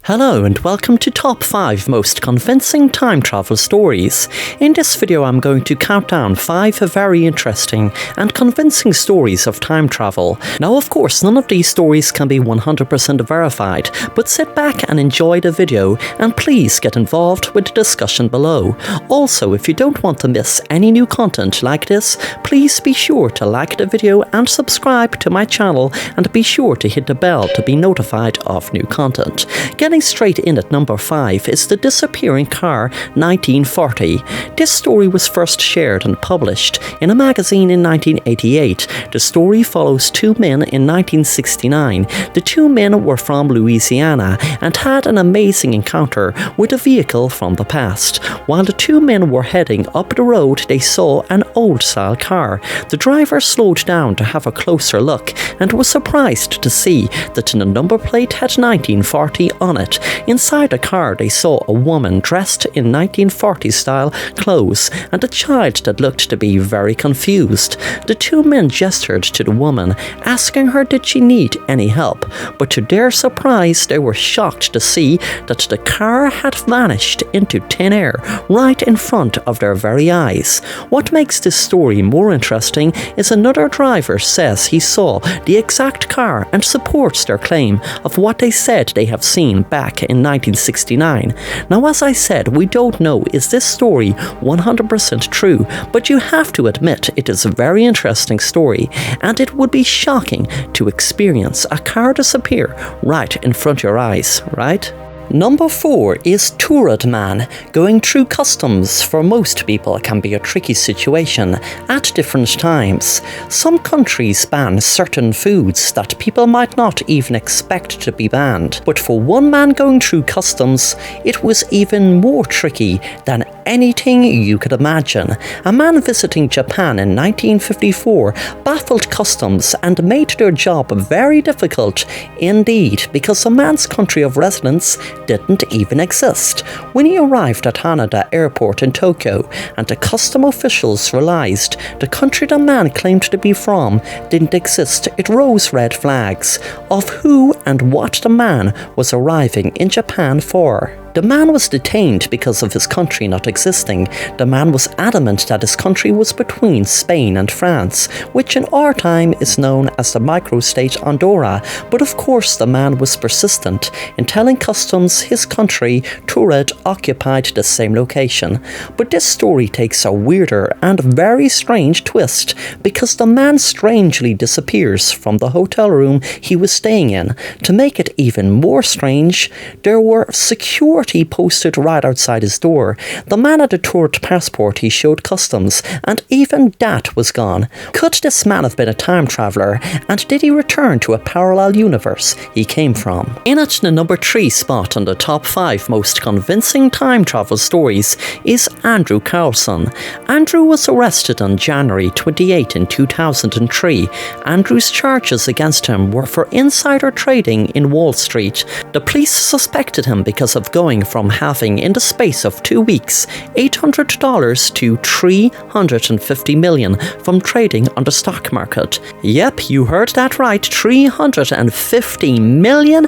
Hello and welcome to Top 5 Most Convincing Time Travel Stories. In this video I'm going to count down 5 very interesting and convincing stories of time travel. Now of course none of these stories can be 100% verified, but sit back and enjoy the video and please get involved with the discussion below. Also, if you don't want to miss any new content like this, please be sure to like the video and subscribe to my channel, and be sure to hit the bell to be notified of new content. Getting straight in at number 5 is the disappearing car 1940. This story was first shared and published in a magazine in 1988. The story follows two men in 1969. The two men were from Louisiana and had an amazing encounter with a vehicle from the past. While the two men were heading up the road, they saw an old-style car. The driver slowed down to have a closer look and was surprised to see that the number plate had 1940 on it. Inside the car they saw a woman dressed in 1940s style clothes and a child that looked to be very confused. The two men gestured to the woman, asking her did she need any help, but to their surprise they were shocked to see that the car had vanished into thin air right in front of their very eyes. What makes this story more interesting is another driver says he saw the exact car and supports their claim of what they said they have seen back in 1969. Now as I said, we don't know is this story 100% true, but you have to admit it is a very interesting story, and it would be shocking to experience a car disappear right in front of your eyes, right? Number 4 is Toured Man. Going through customs for most people can be a tricky situation at different times. Some countries ban certain foods that people might not even expect to be banned. But for one man going through customs, it was even more tricky than anything you could imagine. A man visiting Japan in 1954 baffled customs and made their job very difficult indeed, because the man's country of residence didn't even exist. When he arrived at Haneda Airport in Tokyo and the custom officials realized the country the man claimed to be from didn't exist, it rose red flags of who and what the man was arriving in Japan for. The man was detained because of his country not existing. The man was adamant that his country was between Spain and France, which in our time is known as the microstate Andorra, but of course the man was persistent in telling customs his country, Toured, occupied the same location. But this story takes a weirder and very strange twist, because the man strangely disappears from the hotel room he was staying in. To make it even more strange, there were security posted right outside his door. The man had a Toured passport he showed customs, and even that was gone. Could this man have been a time traveller, and did he return to a parallel universe he came from? In at the number 3 spot on the top 5 most convincing time travel stories is Andrew Carlson. Andrew was arrested on January 28 in 2003. Andrew's charges against him were for insider trading in Wall Street. The police suspected him because of going from having, in the space of 2 weeks, $800 to $350 million from trading on the stock market. Yep, you heard that right, $350 million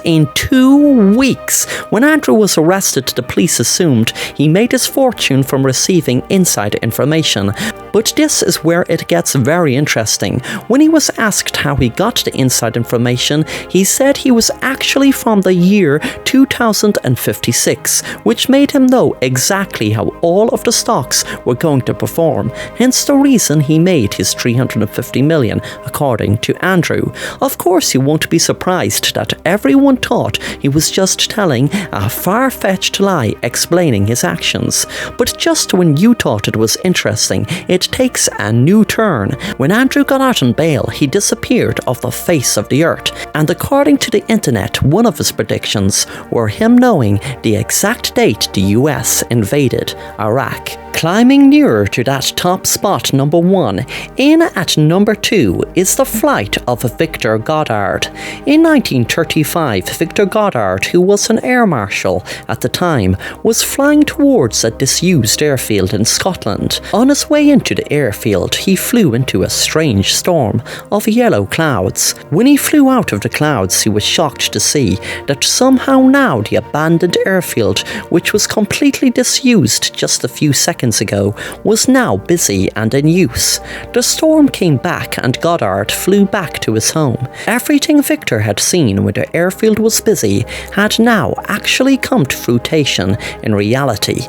in 2 weeks. When Andrew was arrested, the police assumed he made his fortune from receiving inside information. But this is where it gets very interesting. When he was asked how he got the inside information, he said he was actually from the year 2056, which made him know exactly how all of the stocks were going to perform, hence the reason he made his $350 million, according to Andrew. Of course, you won't be surprised that everyone thought he was just telling a far-fetched lie explaining his actions. But just when you thought it was interesting, it takes a new turn. When Andrew got out on bail, he disappeared off the face of the earth, and according to the internet, one of his predictions were him knowing the exact date the US invaded Iraq. Climbing nearer to that top spot number 1, in at number 2 is the flight of Victor Goddard. In 1935, Victor Goddard, who was an air marshal at the time, was flying towards a disused airfield in Scotland. On his way into the airfield, he flew into a strange storm of yellow clouds. When he flew out of the clouds, he was shocked to see that somehow now the abandoned airfield, which was completely disused just a few seconds ago, was now busy and in use. The storm came back and Goddard flew back to his home. Everything Victor had seen when the airfield was busy had now actually come to fruition in reality.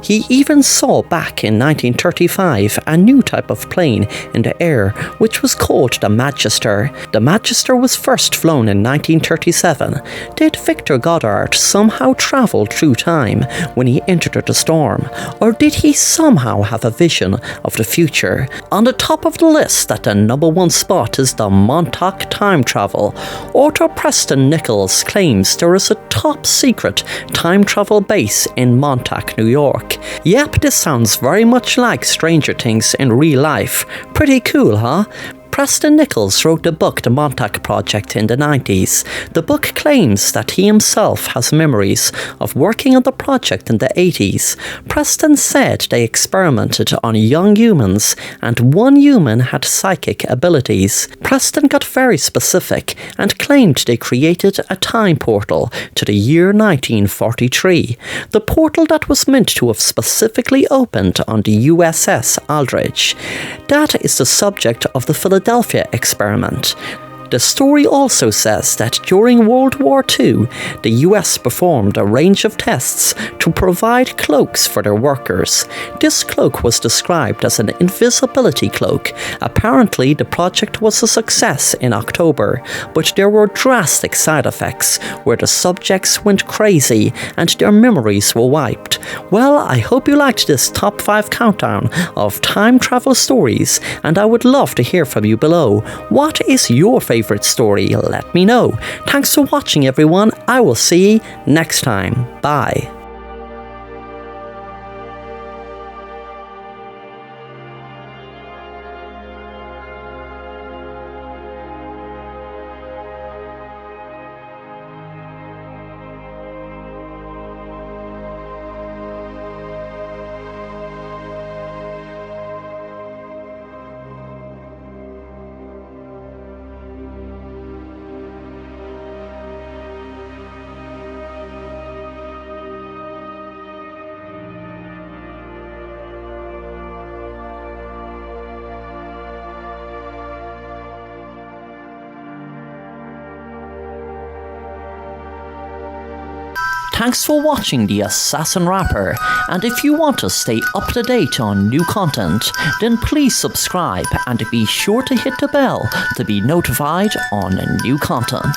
He even saw back in 1935 a new type of plane in the air which was called the Magister. The Magister was first flown in 1937. Did Victor Goddard somehow travel through time when he entered the storm? Or did he somehow have a vision of the future? On the top of the list at the number 1 spot is the Montauk time travel. Author Preston Nichols claims there is a top secret time travel base in Montauk, New York. Yep, this sounds very much like Stranger Things in real life. Pretty cool, huh? Preston Nichols wrote the book The Montauk Project in the 90s. The book claims that he himself has memories of working on the project in the 80s. Preston said they experimented on young humans and one human had psychic abilities. Preston got very specific and claimed they created a time portal to the year 1943. The portal that was meant to have specifically opened on the USS Aldrich. That is the subject of the Philadelphia experiment. The story also says that during World War II, the US performed a range of tests to provide cloaks for their workers. This cloak was described as an invisibility cloak. Apparently, the project was a success in October, but there were drastic side effects where the subjects went crazy and their memories were wiped. Well, I hope you liked this top 5 countdown of time travel stories, and I would love to hear from you below. What is your favorite story? Let me know. Thanks for watching, everyone. I will see you next time. Bye. Thanks for watching The Assassin Rapper, and if you want to stay up to date on new content, then please subscribe and be sure to hit the bell to be notified on new content.